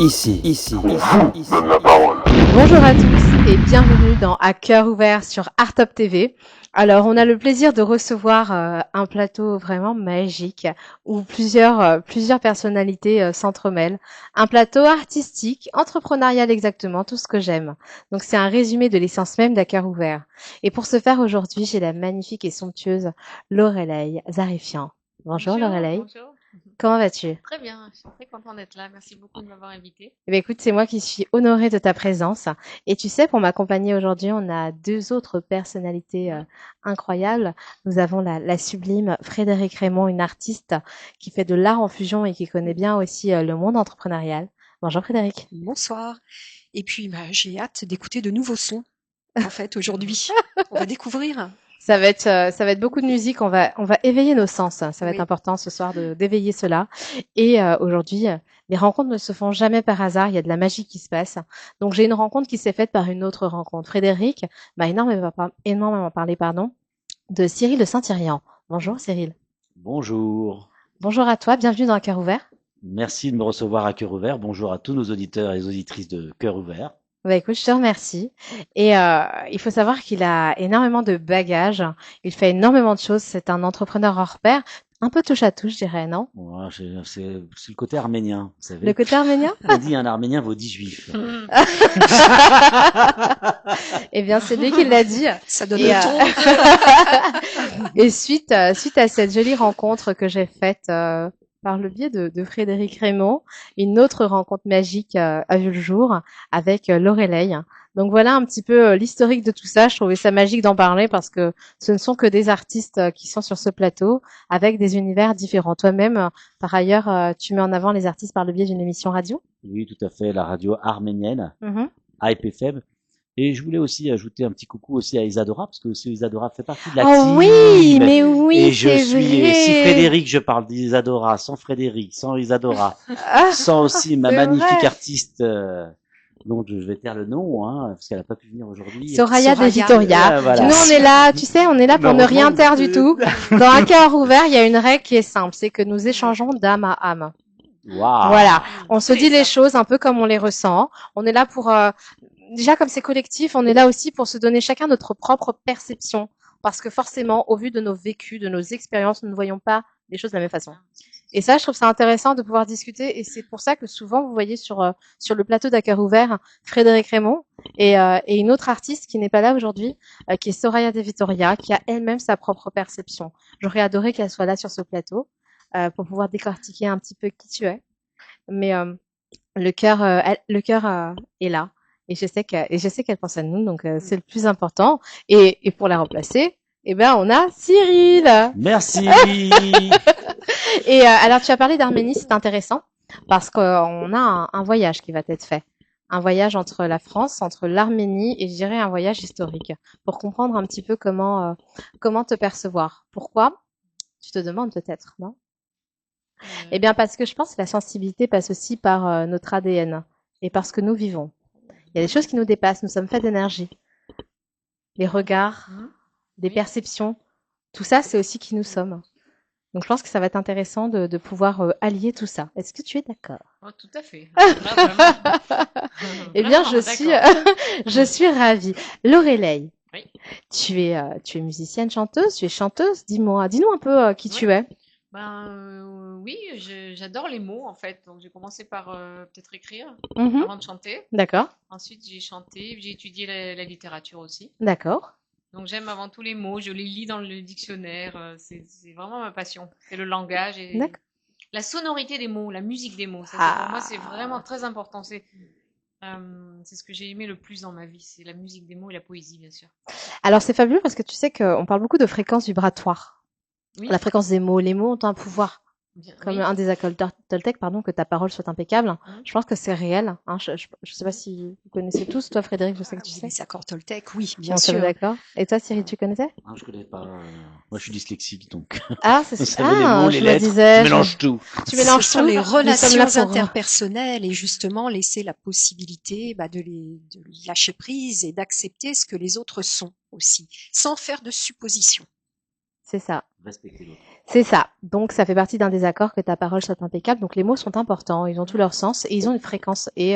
Ici. Donne la parole. Bonjour à tous et bienvenue dans À cœur ouvert sur Artop TV. Alors, on a le plaisir de recevoir un plateau vraiment magique où plusieurs personnalités s'entremêlent. Un plateau artistique, entrepreneurial exactement, tout ce que j'aime. Donc, c'est un résumé de l'essence même d'À cœur ouvert. Et pour ce faire aujourd'hui, j'ai la magnifique et somptueuse Loreley Zarifian. Bonjour Loreley. Bonjour. Comment vas-tu? Très bien, je suis très contente d'être là. Merci beaucoup de m'avoir invitée. Eh bien, écoute, c'est moi qui suis honorée de ta présence. Et tu sais, pour m'accompagner aujourd'hui, on a deux autres personnalités incroyables. Nous avons la sublime Frédérique Raymond, une artiste qui fait de l'art en fusion et qui connaît bien aussi le monde entrepreneurial. Bonjour Frédérique. Bonsoir. Et puis, j'ai hâte d'écouter de nouveaux sons. En fait, aujourd'hui, on va découvrir. Ça va être beaucoup de musique. On va éveiller nos sens. Ça va être Oui. important ce soir d'éveiller cela. Et aujourd'hui, les rencontres ne se font jamais par hasard. Il y a de la magie qui se passe. Donc j'ai une rencontre qui s'est faite par une autre rencontre. Frédéric m'a énormément parlé, de Cyril de Saint-Yrian. Bonjour Cyril. Bonjour. Bonjour à toi. Bienvenue dans Cœur ouvert. Merci de me recevoir à Cœur ouvert. Bonjour à tous nos auditeurs et les auditrices de Cœur ouvert. Bah écoute, je te remercie. Et il faut savoir qu'il a énormément de bagages. Il fait énormément de choses. C'est un entrepreneur hors pair. Un peu touche à tout, je dirais, non? Ouais, c'est le côté arménien, vous savez. Le côté arménien? On dit un arménien vaut 10 juifs. Eh bien, c'est lui qui l'a dit. Ça donne Et, le ton. Et suite à cette jolie rencontre que j'ai faite par le biais de Frédéric Raymond, une autre rencontre magique a vu le jour avec Loreley. Donc voilà un petit peu l'historique de tout ça. Je trouvais ça magique d'en parler parce que ce ne sont que des artistes qui sont sur ce plateau avec des univers différents. Toi-même, par ailleurs, tu mets en avant les artistes par le biais d'une émission radio. Oui, tout à fait, la radio arménienne, Mhm. AIPFM. Et je voulais aussi ajouter un petit coucou aussi à Isadora, parce que aussi Isadora fait partie de la Oh team. oui, mais oui, Et je c'est suis, vrai. si Frédéric, je parle d'Isadora, sans Frédéric, sans Isadora, Ah, sans aussi ma c'est magnifique vrai. artiste, dont je vais taire le nom, parce qu'elle n'a pas pu venir aujourd'hui. Soraya de Soraya. Vitoria. Voilà. Nous, on est là, tu sais, on est là pour ne rien taire du tout. Dans Un cœur ouvert, il y a une règle qui est simple, c'est que nous échangeons d'âme à âme. Waouh. Voilà, on se dit les choses un peu comme on les ressent. On est là pour, déjà comme c'est collectif, on est là aussi pour se donner chacun notre propre perception. Parce que forcément, au vu de nos vécus, de nos expériences, nous ne voyons pas les choses de la même façon. Et ça, je trouve ça intéressant de pouvoir discuter. Et c'est pour ça que souvent, vous voyez sur le plateau d'À cœur ouvert, Frédéric Raymond et une autre artiste qui n'est pas là aujourd'hui, qui est Soraya de Vitoria, qui a elle-même sa propre perception. J'aurais adoré qu'elle soit là sur ce plateau pour pouvoir décortiquer un petit peu qui tu es. Mais le cœur est là. Et je sais qu'elle pense à nous, donc c'est le plus important. Et pour la remplacer, eh ben on a Cyril. Merci. Et alors, tu as parlé d'Arménie, c'est intéressant parce qu'on a un voyage qui va être fait. Un voyage entre la France, entre l'Arménie et je dirais un voyage historique pour comprendre un petit peu comment te percevoir. Pourquoi? Tu te demandes peut-être, non? Eh bien, parce que je pense que la sensibilité passe aussi par notre ADN et par ce que nous vivons. Il y a des choses qui nous dépassent, nous sommes faits d'énergie. Les regards, des perceptions, tout ça, c'est aussi qui nous sommes. Donc, je pense que ça va être intéressant de pouvoir allier tout ça. Est-ce que tu es d'accord? Oh, tout à fait. Là, vraiment. Eh bien, Vraiment, d'accord. je suis ravie. Loreley, Oui. tu es musicienne, chanteuse, tu es chanteuse. Dis-nous un peu qui tu es. Oui, j'adore les mots en fait. Donc j'ai commencé par peut-être écrire Mhm. avant de chanter. D'accord, Ensuite j'ai chanté, j'ai étudié la littérature aussi. d'accord. Donc j'aime avant tout les mots, je les lis dans le dictionnaire. C'est vraiment ma passion. C'est le langage et D'accord. la sonorité des mots, la musique des mots. Ça, pour moi c'est vraiment très important. C'est ce que j'ai aimé le plus dans ma vie, c'est la musique des mots et la poésie bien sûr. Alors, c'est fabuleux parce que tu sais qu'on parle beaucoup de fréquences vibratoires. Oui, La fréquence des mots. Les mots ont un pouvoir. bien, Comme oui. un des accords Toltec, que ta parole soit impeccable. Je pense que c'est réel. Hein. Je sais pas si vous connaissez tous. Toi, Frédéric, je sais que tu sais. Les accords Toltec, oui, bien On se met sûr. d'accord. Et toi, Cyril, tu connaissais? Ah, je connais pas. Moi, je suis dyslexique, donc. Ah, Vous savez, les mots, les je me lettres, disais. je mélange tout. Tu mélanges Ce sont tout. les Nous sommes relations là pour- interpersonnelles et justement laisser la possibilité de lâcher prise et d'accepter ce que les autres sont aussi, sans faire de suppositions. C'est ça. Respectez l'autre. C'est ça. Donc, ça fait partie d'un des accords que ta parole soit impeccable. Donc, les mots sont importants, ils ont tout leur sens et ils ont une fréquence. Et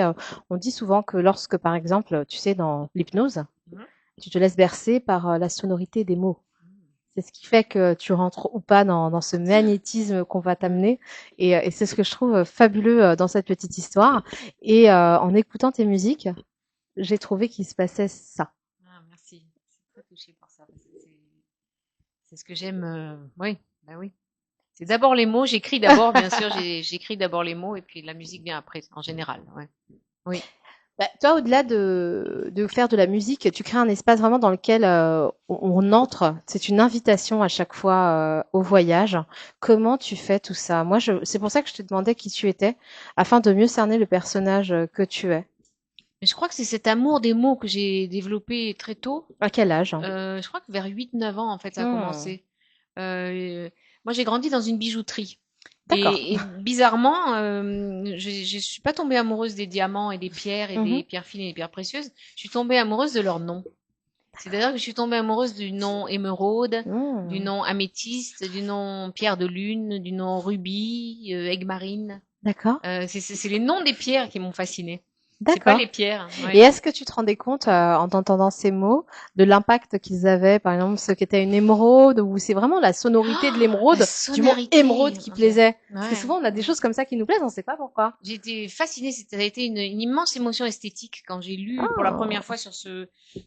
on dit souvent que lorsque, par exemple, tu sais, dans l'hypnose, Mhm. tu te laisses bercer par la sonorité des mots. C'est ce qui fait que tu rentres ou pas dans ce magnétisme qu'on va t'amener. Et c'est ce que je trouve fabuleux dans cette petite histoire. Et en écoutant tes musiques, j'ai trouvé qu'il se passait ça. Ah, merci. Je suis très touchée par ça. Parce que c'est ce que j'aime. Oui, bah oui. C'est d'abord les mots. J'écris d'abord, bien sûr. J'écris d'abord les mots et puis la musique vient après, en général. Ouais. Oui. Bah, toi, au-delà de faire de la musique, tu crées un espace vraiment dans lequel on entre. C'est une invitation à chaque fois au voyage. Comment tu fais tout ça? Moi, c'est pour ça que je te demandais qui tu étais, afin de mieux cerner le personnage que tu es. Mais je crois que c'est cet amour des mots que j'ai développé très tôt. À quel âge? Je crois que vers 8-9 ans, en fait, ça a Hmm. commencé. Moi, j'ai grandi dans une bijouterie. D'accord. Et bizarrement, je suis pas tombée amoureuse des diamants et des pierres et des pierres fines et des pierres précieuses. Je suis tombée amoureuse de leur nom. C'est-à-dire que je suis tombée amoureuse du nom émeraude, du nom améthyste, du nom pierre de lune, du nom rubis, aigue-marine. D'accord. C'est les noms des pierres qui m'ont fascinée. C'est pas D'accord. les pierres. Et Ouais. est-ce que tu te rendais compte, en entendant ces mots, de l'impact qu'ils avaient, par exemple, ce qu'était une émeraude, ou c'est vraiment la sonorité de La l'émeraude, du mot sonorité. émeraude qui plaisait? Parce que Ouais. souvent, on a des choses comme ça qui nous plaisent, on ne sait pas pourquoi. J'ai été fascinée. Ça a été une immense émotion esthétique quand j'ai lu pour la première fois sur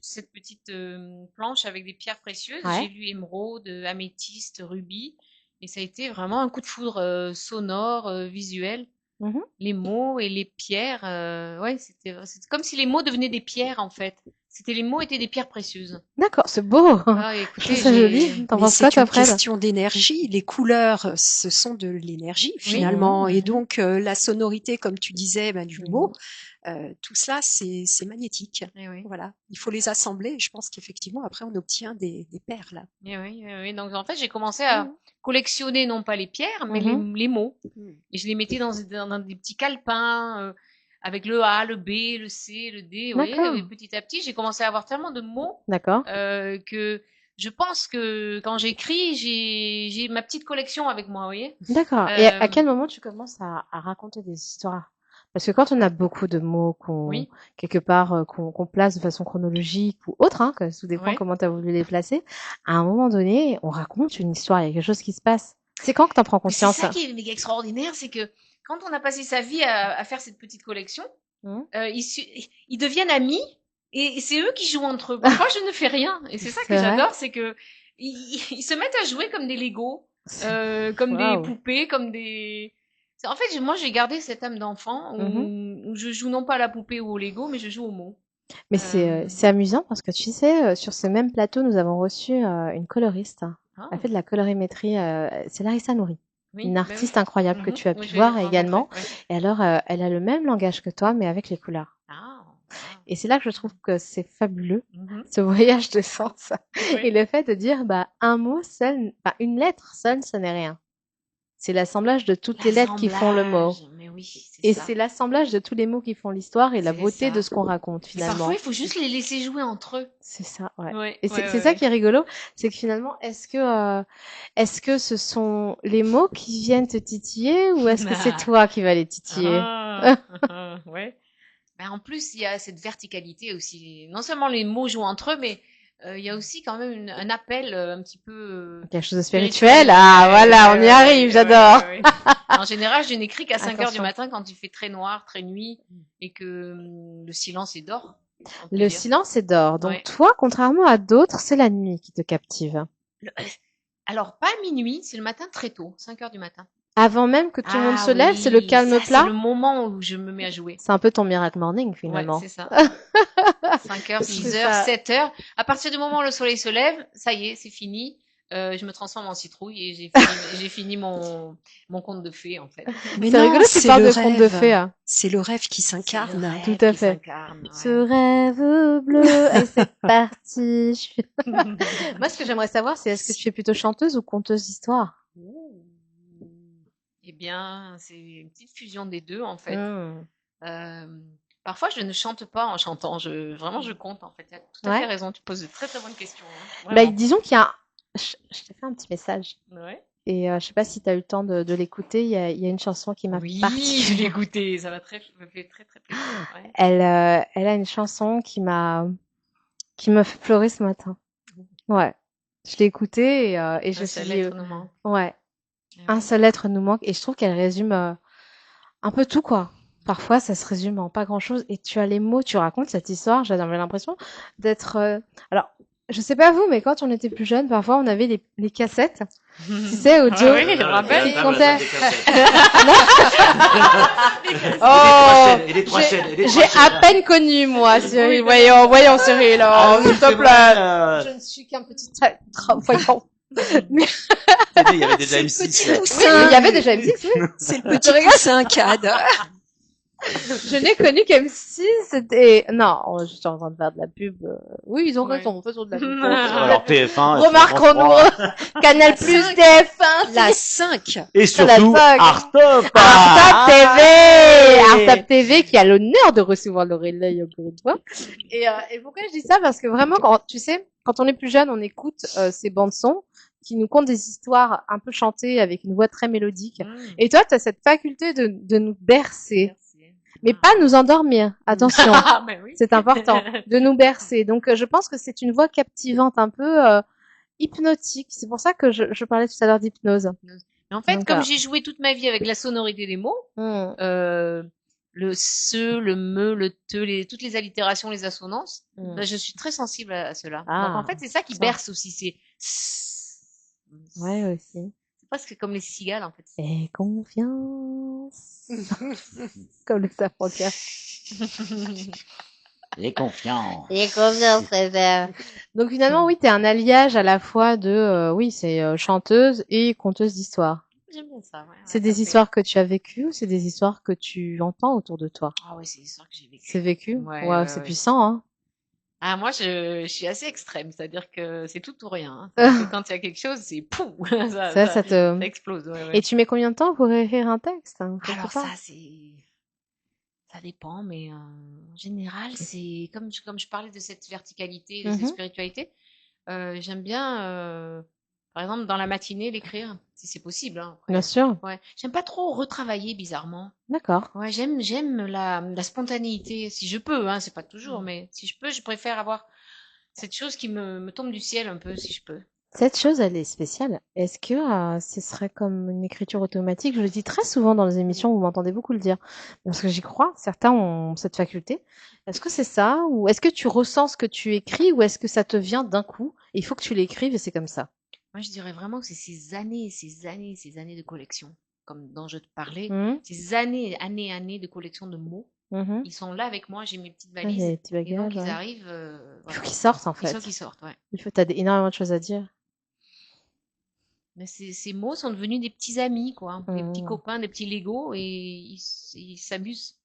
cette petite planche avec des pierres précieuses. Ouais. J'ai lu émeraude, améthyste, rubis. Et ça a été vraiment un coup de foudre sonore, visuel. Mhm. Les mots et les pierres, ouais, c'était comme si les mots devenaient des pierres en fait. Les mots étaient des pierres précieuses. D'accord, c'est beau. Ah, Je écoutez, trouve ça joli. T'en Mais penses quoi, c'est toi, une Fred? question d'énergie. Les couleurs, ce sont de l'énergie Oui. finalement. Mhm. Et donc la sonorité, comme tu disais, du Mhm. mot, tout cela, c'est magnétique. Eh oui. Voilà. Il faut les assembler. Je pense qu'effectivement, après, on obtient des perles. Eh oui, eh oui. Donc en fait, j'ai commencé à collectionner non pas les pierres, mais Mhm. les mots. Mm. Et je les mettais dans des petits calepins avec le A, le B, le C, le D. Vous voyez, D'accord. et petit à petit, j'ai commencé à avoir tellement de mots D'accord. que je pense que quand j'écris, j'ai ma petite collection avec moi, vous voyez. D'accord. Et à quel moment tu commences à raconter des histoires? Parce que quand on a beaucoup de mots Oui. quelque part, qu'on place de façon chronologique ou autre, hein, que tout dépend Oui. comment tu as voulu les placer, à un moment donné, on raconte une histoire, il y a quelque chose qui se passe. C'est quand que tu en prends Mais c'est conscience? ça qui est extraordinaire, c'est que quand on a passé sa vie à faire cette petite collection, Mmh. ils deviennent amis et c'est eux qui jouent entre eux. Parfois, je ne fais rien. Et c'est ça que C'est vrai? j'adore, c'est que ils se mettent à jouer comme des Legos, comme des Waouh. poupées, comme des... En fait, moi, j'ai gardé cette âme d'enfant où je joue non pas à la poupée ou au Lego, mais je joue aux mots. Mais c'est amusant parce que tu sais, sur ce même plateau, nous avons reçu une coloriste. Ah, Elle fait de la colorimétrie, c'est Larissa Nouri, oui, une bah artiste oui. incroyable que tu as Oui, pu je l'ai voir rencontrée, également. ouais. Et alors, elle a le même langage que toi, mais avec les couleurs. Ah, Et c'est là que je trouve que c'est fabuleux, mhm. ce voyage de sens. Et Oui. le fait de dire, bah, un mot seul, bah, une lettre seule, ce n'est rien. C'est l'assemblage de toutes les lettres qui font le mot. L'assemblage, mais oui, c'est Et ça. c'est l'assemblage de tous les mots qui font l'histoire et la C'est beauté ça. de ce qu'on raconte, Et finalement. parfois, il faut juste les laisser jouer entre eux. C'est ça, ouais. Ouais, Et ouais, c'est ça qui est rigolo, c'est que finalement, est-ce que ce sont les mots qui viennent te titiller ou est-ce que c'est toi qui vas les titiller? Ouais. Ben, en plus, il y a cette verticalité aussi. Non seulement les mots jouent entre eux, mais il y a aussi quand même un appel un petit peu Quelque chose de spirituel. spirituel? Ah, Ouais, voilà, on y ouais, arrive, ouais, j'adore. ouais, ouais. En général, je n'écris qu'à 5 heures du Attention. matin quand il fait très noir, très nuit, et que le silence est d'or, on peut Le dire. silence est d'or. Donc Ouais. toi, contrairement à d'autres, c'est la nuit qui te captive. Alors, pas à minuit, c'est le matin très tôt, 5 heures du matin. Avant même que tout le monde Ah se lève, c'est le oui, calme ça, plat. c'est le moment où je me mets à jouer. C'est un peu ton miracle morning, Ouais, finalement. c'est ça. 5 heures, C'est 6 heures, ça. 7 heures. À partir du moment où le soleil se lève, ça y est, c'est fini. Je me transforme en citrouille et j'ai fini mon conte de fée, en fait. Mais C'est non, rigolo que tu c'est parles le de conte de rêve. fées. Hein. C'est le rêve qui C'est le s'incarne. rêve Tout à qui fait. s'incarne. Ce Ouais. rêve bleu. Allez, c'est parti. Moi, ce que j'aimerais savoir, c'est est-ce que tu es plutôt chanteuse ou conteuse d'histoire? Ouh. Eh bien, c'est une petite fusion des deux, en fait. Hmm. Parfois, je ne chante pas en chantant. Vraiment, je compte, en fait. Tu as tout à Ouais. fait raison. Tu poses de très, très bonnes questions. Hein. Bah, Vraiment. disons qu'il y a... Je t'ai fait un petit message. Ouais. Et je sais pas si tu as eu le temps de l'écouter. Il y a une chanson qui m'a Oui, je particulièrement. l'ai écouté, ça me fait très très plaisir. Ouais. Elle a une chanson qui me fait pleurer ce matin. Ouais. Je l'ai écoutée et je Un me suis seul dit, être nous manque. ouais, Ah un ouais. seul être nous manque. Et je trouve qu'elle résume un peu tout, quoi. Parfois, ça se résume en pas grand-chose. Et tu as les mots, tu racontes cette histoire. J'avais l'impression d'être. Alors, je sais pas vous, mais quand on était plus jeune, parfois on avait les cassettes, tu sais, audio. Ah oui, je me rappelle. Qui comptait. Oh, Oh, j'ai à peine connu, moi, Cyril. Voyons, Cyril, oh, s'il te plaît. Je ne suis qu'un petit voyons. Mais Il y avait déjà C'est le M6. petit là. oui, poussin. il y avait déjà M6, oui. C'est le petit poussin CAD. Je n'ai connu qu'M6, c'était... Non, je suis en train de faire de la pub. Oui, ils ont Ouais. raison, faisons de la pub. Alors TF1. Remarquons-nous, Canal+, Cinq. TF1, La 5. Et Sur la surtout, vague. Artop. Artop TV, Allez. Artop TV qui a l'honneur de recevoir l'oreille encore une fois. Et pourquoi je dis ça? Parce que vraiment, tu sais, quand on est plus jeune, on écoute ces bandes son qui nous content des histoires un peu chantées avec une voix très mélodique. Et toi, tu as cette faculté de nous bercer, mais pas nous endormir. Attention, Ah, ben oui. c'est important, de nous bercer. Donc, je pense que c'est une voix captivante, un peu hypnotique. C'est pour ça que je parlais tout à l'heure d'hypnose. Mais en fait, Donc, comme j'ai joué toute ma vie avec la sonorité des mots, Hmm. le se, le me, le te, toutes les allitérations, les assonances, Hmm. ben, je suis très sensible à cela. Ah, Donc en fait, c'est ça qui ça. berce aussi. Ouais, aussi. C'est presque comme les cigales en fait. Et confiance. Comme le safran-cœur. Et confiance. Et confiance, frère. Donc finalement, oui, t'es un alliage à la fois de, oui, c'est chanteuse et conteuse d'histoires. J'aime bien ça. Ouais, C'est ça des me fait- histoires que tu as vécues ou c'est des histoires que tu entends autour de toi? Ah ouais, c'est une histoire que j'ai vécue. C'est vécu? Ouais, Waouh, ouais, c'est ouais. puissant, hein. Ah, moi, je suis assez extrême, c'est-à-dire que c'est tout ou rien. Hein. C'est-à-dire que quand il y a quelque chose, c'est pouf, Ça te... ça explose. Ouais, Et ouais. tu mets combien de temps pour écrire un texte, hein, quelque Alors part? ça dépend, mais en général, c'est comme je parlais de cette verticalité, de cette spiritualité. J'aime bien, par exemple, dans la matinée, l'écrire, si c'est possible. Hein, après. Bien sûr. Ouais. J'aime pas trop retravailler, bizarrement. D'accord. Ouais, j'aime la spontanéité, si je peux. Hein, c'est pas toujours, mais si je peux, je préfère avoir cette chose qui me tombe du ciel un peu, si je peux. Cette chose, elle est spéciale. Est-ce que ce serait comme une écriture automatique? Je le dis très souvent dans les émissions, vous m'entendez beaucoup le dire, parce que j'y crois. Certains ont cette faculté. Est-ce que c'est ça? Ou est-ce que tu ressens ce que tu écris ou est-ce que ça te vient d'un coup? Et il faut que tu l'écrives et c'est comme ça. Moi, je dirais vraiment que c'est ces années de collection, comme dont je te parlais, Mhm. ces années de collection de mots. Mhm. Ils sont là avec moi, j'ai mes petites Ouais, valises, les petits et donc bagages, ils ouais. arrivent, Il voilà. faut qu'ils sortent en Il faut fait. qu'ils sortent, ouais. T'as énormément de choses à dire. Mais ces mots sont devenus des petits amis, quoi, des petits Mhm. copains, des petits Legos, et ils s'amusent.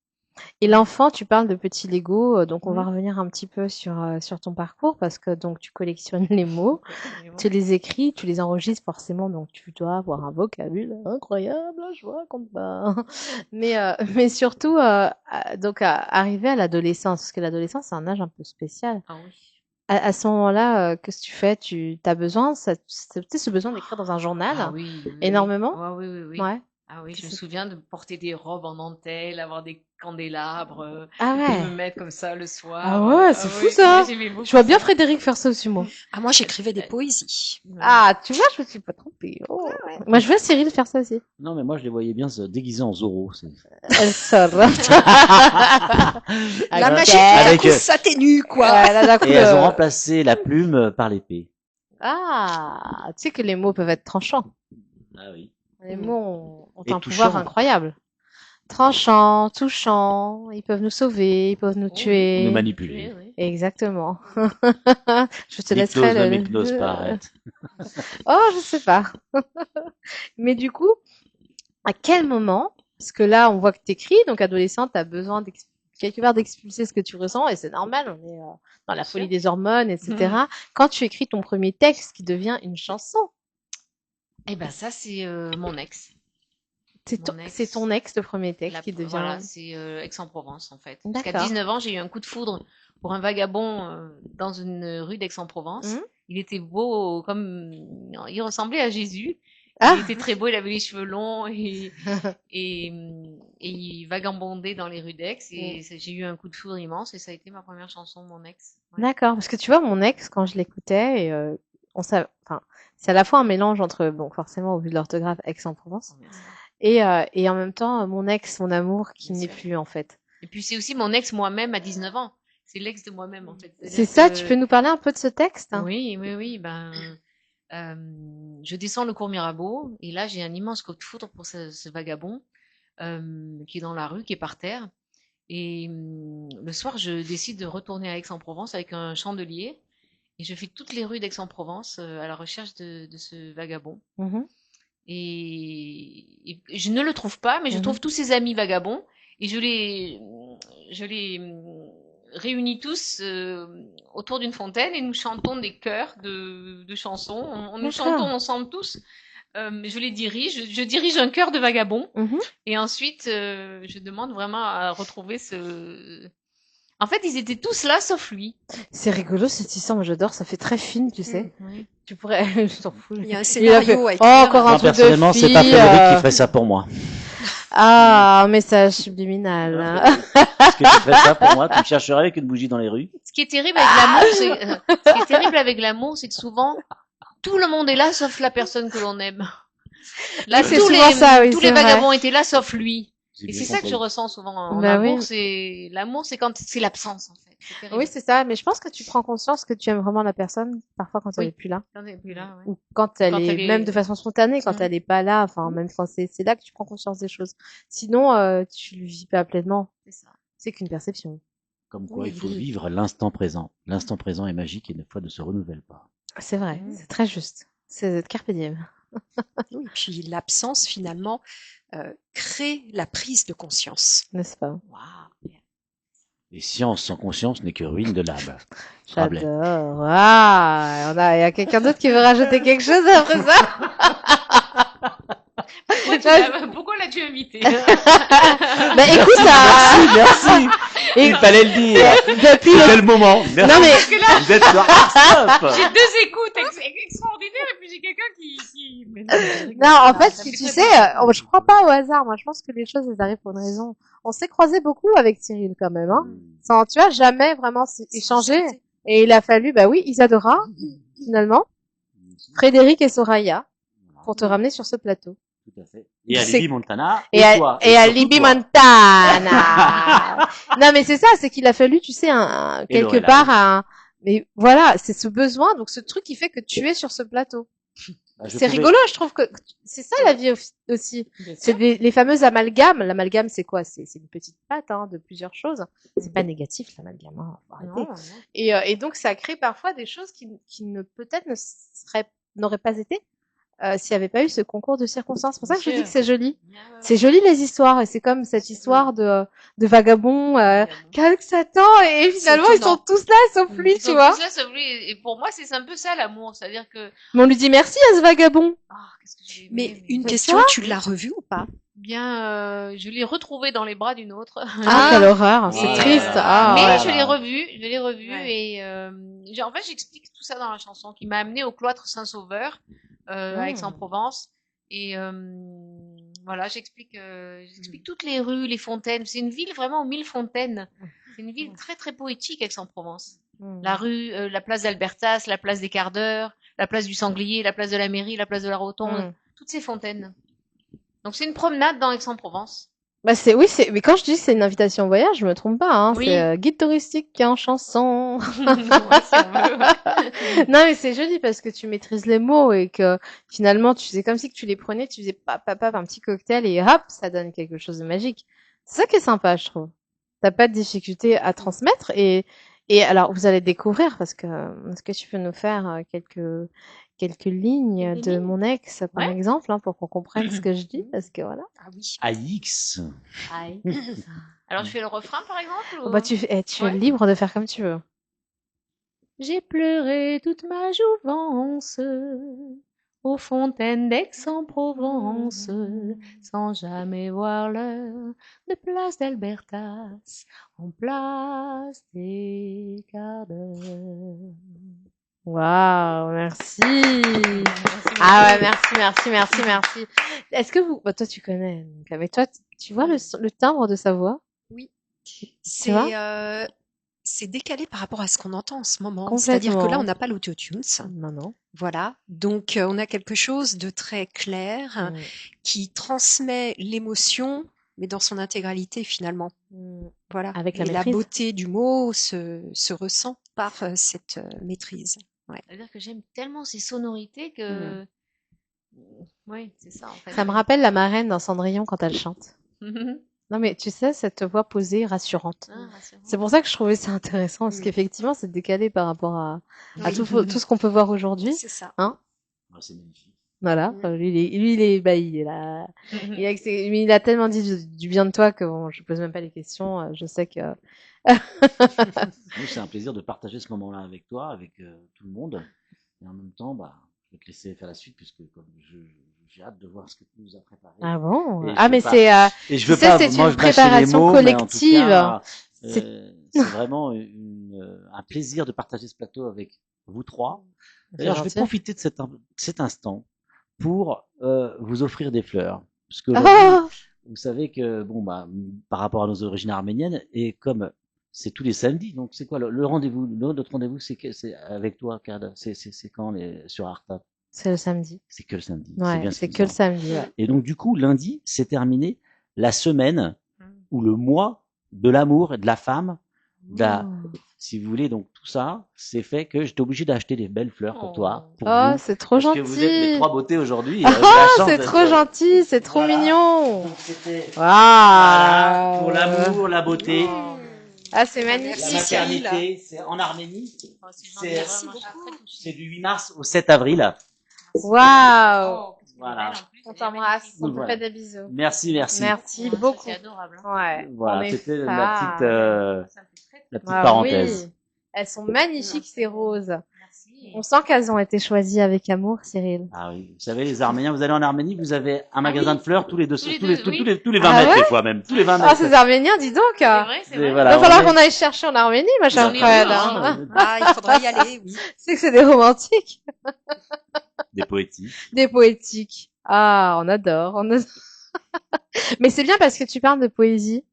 Et l'enfant, tu parles de petits Lego, donc on va Mhm. revenir un petit peu sur ton parcours parce que donc tu collectionnes les mots, Et tu ouais. les écris, tu les enregistres forcément, donc tu dois avoir un vocabulaire incroyable, hein, je vous raconte pas. Mais surtout, donc arriver à l'adolescence, parce que l'adolescence c'est un âge un peu spécial. Ah oui. À ce moment-là, qu'est-ce que tu fais? Tu as besoin, c'est peut-être ce besoin d'écrire dans un journal, Ah oui, oui, oui. énormément. Ouais, oui, oui, oui. Ouais. Ah oui, je me souviens de porter des robes en dentelle, avoir des candélabres, Ah et ouais. me mettre comme ça le soir. Ah ouais, c'est fou oui, ça. ouais, j'aimais beaucoup Je vois bien ça. Frédéric faire ça aussi, moi. Ah, moi, j'écrivais des poésies. Ouais. Ah, tu vois, je me suis pas trompée. Oh. Moi, je vois Cyril faire ça aussi. Non, mais moi, je les voyais bien se déguiser en Zorro. Elle sort. La magie, tout à Avec, coup, s'atténue, quoi. Ouais, là, d'un coup, Et elles ont remplacé la plume par l'épée. Ah, tu sais que les mots peuvent être tranchants. Ah oui. Les mots ont Et un pouvoir touchants. incroyable. Tranchants, touchants, ils peuvent nous sauver, ils peuvent nous tuer. Nous manipuler. Oui, oui. Exactement. Je te laisserai Hypnose, même hypnose pas, arrête. Oh, je sais pas. Mais du coup, à quel moment, parce que là, on voit que t'écris, donc adolescente, t'as besoin quelque part d'expulser ce que tu ressens, et c'est normal, on est dans la folie des hormones, etc. Quand tu écris ton premier texte qui devient une chanson, Eh ben ça, c'est mon ex. c'est Mon ex. c'est ton ex, le premier texte qui devient... Voilà, c'est Aix-en-Provence en fait. Parce qu'à D'accord. 19 ans, j'ai eu un coup de foudre pour un vagabond dans une rue d'Aix-en-Provence. Mhm. Il était beau comme... Il ressemblait à Jésus. Ah. Il était très beau, il avait les cheveux longs et il vagabondait dans les rues d'Aix et j'ai eu un coup de foudre immense et ça a été ma première chanson, mon ex. Ouais. D'accord, parce que tu vois, mon ex, quand je l'écoutais, et enfin, c'est à la fois un mélange entre, bon, forcément, au vu de l'orthographe, Aix-en-Provence, Oh, merci. et en même temps, mon ex, mon amour, qui Bien n'est sûr. plus, en fait. Et puis c'est aussi mon ex moi-même à 19 ans. C'est l'ex de moi-même en fait. C'est C'est-à-dire ça, que tu peux nous parler un peu de ce texte? oui, euh, je descends le cours Mirabeau et là j'ai un immense coup de foudre pour ce vagabond qui est dans la rue, qui est par terre. Et le soir, je décide de retourner à Aix-en-Provence avec un chandelier et je fais toutes les rues d'Aix-en-Provence à la recherche de ce vagabond. Mhm. Et je ne le trouve pas, mais je trouve tous ses amis vagabonds et je les réunis tous autour d'une fontaine et nous chantons des chœurs de chansons. Nous chantons ensemble tous. Je les dirige. Je dirige un chœur de vagabonds. Et ensuite, je demande vraiment à retrouver ce. En fait, ils étaient tous là sauf lui. C'est rigolo cette histoire, moi j'adore, ça fait très film, tu sais. Oui. Tu pourrais, je t'en fous. Il y a un Il a scénario fait, à écrire. encore un Moi, truc de personnellement, c'est pas fille, Frédéric qui ferait ça pour moi. Ah, un message subliminal. Hein. Est-ce que tu ferais ça pour moi? Tu me chercherais avec une bougie dans les rues? Ce qui est terrible avec l'amour, ce qui est terrible avec l'amour, c'est que souvent tout le monde est là sauf la personne que l'on aime. Là, Oui, c'est tous souvent les, ça, oui, tous c'est les vrai. vagabonds étaient là sauf lui. J'ai Et bien c'est ça que compris. je ressens souvent en Bah amour, oui. c'est l'amour, c'est quand c'est l'absence en fait. C'est terrible. Oui, c'est ça, mais je pense que tu prends conscience que tu aimes vraiment la personne, parfois quand elle Oui. est plus là. Quand elle est plus là, ouais. Ou quand elle Quand est, elle est- même de façon spontanée, quand Mhm. elle est pas là, enfin, même quand c'est là que tu prends conscience des choses. Sinon, tu le vis pas pleinement. C'est ça. C'est qu'une perception. Comme quoi, Oui, il faut oui. vivre l'instant présent. L'instant présent est magique et des fois ne se renouvelle pas. C'est vrai, Mhm. c'est très juste. C'est carpe diem. Oui, puis l'absence, finalement, crée la prise de conscience. N'est-ce pas? Waouh. Et science sans conscience n'est que ruine de l'âme. Rabelais. J'adore. Ah, il y a quelqu'un d'autre qui veut rajouter quelque chose après ça? Pourquoi l'as-tu invité? Bah écoute, Merci. Et- Il fallait le dire. depuis C'était le moment. Merci. Non mais Parce que là, Vous êtes sur Stop. j'ai deux écoutes extraordinaires et puis j'ai quelqu'un qui... Mais non, je rigole. non, en fait, ça si fait tu très sais, plaisir. je crois pas au hasard. Moi, je pense que les choses elles arrivent pour une raison. On s'est croisé beaucoup avec Cyril quand même, hein. Sans, tu vois, jamais vraiment échangé. Et il a fallu, bah oui, Isadora, finalement, Frédéric et Soraya, pour te ramener sur ce plateau. Tout à fait. Et C'est- Alibi Montana. Et, toi. et surtout Alibi toi. Montana. Non, mais c'est ça, c'est qu'il a fallu, tu sais, Et quelque Lorelai. part, mais voilà, c'est ce besoin, donc ce truc qui fait que tu es sur ce plateau. Bah, je C'est pouvais- rigolo, je trouve que c'est ça la vie aussi. C'est les fameux amalgames. L'amalgame, c'est quoi? C'est une petite pâte hein, de plusieurs choses. C'est pas négatif l'amalgame. Hein, faut arrêter. Non, non. Et donc ça crée parfois des choses qui ne peut-être n'auraient pas été s'il n'y avait pas eu ce concours de circonstances. C'est pour ça que je dis que c'est joli. C'est joli les histoires et c'est comme cette histoire de vagabond qu'avec Satan et finalement ils sont tous là sauf lui, Ils tu sont vois. tous là, sauf lui. Et pour moi, c'est un peu ça l'amour. C'est-à-dire que. Mais on lui dit merci à ce vagabond. Ah, qu'est-ce que j'ai Mais aimé, une Mais question, toi tu l'as revu ou pas? Bien, je l'ai retrouvé dans les bras d'une autre. Ah, quelle horreur, c'est Et, triste. euh, Ah, mais ouais. je l'ai revu Ouais. et en fait j'explique tout ça dans la chanson qui m'a amené au cloître Saint-Sauveur à Aix-en-Provence et voilà j'explique toutes les rues, les fontaines. C'est une ville vraiment aux mille fontaines. C'est une ville très très poétique Aix-en-Provence. La rue, la place d'Albertas, la place des quarts d'heure, la place du Sanglier, la place de la Mairie, la place de la Rotonde, toutes ces fontaines. Donc c'est une promenade dans Aix-en-Provence. Bah mais quand je dis que c'est une invitation au voyage, je me trompe pas, hein. Oui. C'est guide touristique en chanson. Ouais, si on veut. Non, mais c'est joli parce que tu maîtrises les mots et que finalement, c'est comme si que tu les prenais, tu faisais pap, un petit cocktail et hop, ça donne quelque chose de magique. C'est ça qui est sympa, je trouve. T'as pas de difficulté à transmettre et alors, vous allez découvrir parce que, est-ce que tu peux nous faire quelques lignes de mon ex, par Ouais. exemple, hein, pour qu'on comprenne ce que je dis, parce que voilà. Ah oui. AX. Alors je fais le refrain par exemple Oh, ou... bah, tu es Ouais. libre de faire comme tu veux. J'ai pleuré toute ma jouvence aux fontaines d'Aix-en-Provence, sans jamais voir l'heure de place d'Albertas en place des quarts d'heure. Waouh, merci. Merci Ah ouais, beaucoup. merci. Est-ce que vous, bah, toi tu connais, donc avec toi, tu vois le timbre de sa voix? Oui. Tu vois? C'est décalé par rapport à ce qu'on entend en ce moment. C'est-à-dire que là, on Complètement. n'a pas l'auto-tunes. Non. Voilà. Donc, on a quelque chose de très clair Mm. qui transmet l'émotion, mais dans son intégralité finalement. Mm. Voilà. Avec la Et la maîtrise. beauté du mot se ressent par cette maîtrise. Ouais. C'est-à-dire que j'aime tellement ces sonorités que... Oui, c'est ça en fait. Ça me rappelle la marraine dans Cendrillon quand elle chante. Non mais tu sais, cette voix posée, rassurante. Ah, rassurant. C'est pour ça que je trouvais ça intéressant, parce Mm. qu'effectivement, c'est décalé par rapport à Oui. tout ce qu'on peut voir aujourd'hui. C'est ça. Hein? Ouais, c'est magnifique. Voilà. Mm. Lui, il est là. Il a tellement dit du bien de toi que bon, je pose même pas les questions. Je sais que. Nous, c'est un plaisir de partager ce moment-là avec toi, avec tout le monde. Et en même temps, bah, je vais te laisser faire la suite, puisque comme j'ai hâte de voir ce que tu nous as préparé. Ah bon? Et Ah je mais veux pas- c'est. Et je Tu veux sais, pas, c'est moi, une je mâcher les préparation mots, mais en tout collective. cas, C'est- c'est vraiment un plaisir de partager ce plateau avec vous trois. D'ailleurs, je vais gentil. profiter de cet instant pour vous offrir des fleurs. Parce que aujourd'hui, Oh! vous savez que, bon, bah, par rapport à nos origines arméniennes, et comme c'est tous les samedis, donc c'est quoi le rendez-vous, notre rendez-vous, c'est avec toi, Kad, c'est quand sur Arta? C'est le samedi. C'est que le samedi. Ouais, bien ce c'est qu'il que me le semble. samedi. Ouais. Et donc, du coup, lundi, c'est terminé la semaine ou le mois de l'amour et de la femme, si vous voulez, donc tout ça, c'est fait que j'étais obligé d'acheter des belles fleurs pour toi, pour Oh, vous, c'est trop parce gentil. que vous êtes mes trois beautés aujourd'hui. Oh, j'ai la chance c'est d'être- trop gentil, c'est trop Voilà. mignon. Donc c'était Waouh. pour l'amour, la beauté, Ah, c'est la magnifique. maternité. C'est en Arménie. Oh, c'est C'est- gentil, Merci vraiment, je suis beaucoup. très touchée. C'est du 8 mars au 7 avril. Waouh. Oh, qu'est-ce qu'elle est Voilà. belle, en plus, On elle est t'embrasse, magnifique. on te Voilà. fait des bisous. Merci. Merci Ouais, beaucoup. C'est adorable. Hein. Ouais. on Voilà, est c'était fan. la petite, Ça me fait très, très la petite Ah parenthèse. oui. Elles sont magnifiques, ces roses. Merci. On sent qu'elles ont été choisies avec amour, Cyril. Ah oui, vous savez, les Arméniens, vous allez en Arménie, vous avez un magasin oui. de fleurs tous les Tous les tous les 20 Ah mètres, ouais des fois même. Tous les 20 Ah, mètres. ces Arméniens, dis donc. C'est vrai, c'est Et vrai. voilà. Il va falloir on est- qu'on aille chercher en Arménie, ma chère On y Fred. va, Hein. Ah, il faudrait y aller, oui. C'est que c'est des romantiques, Des poétiques. des poétiques. Ah, on adore. Mais c'est bien parce que tu parles de poésie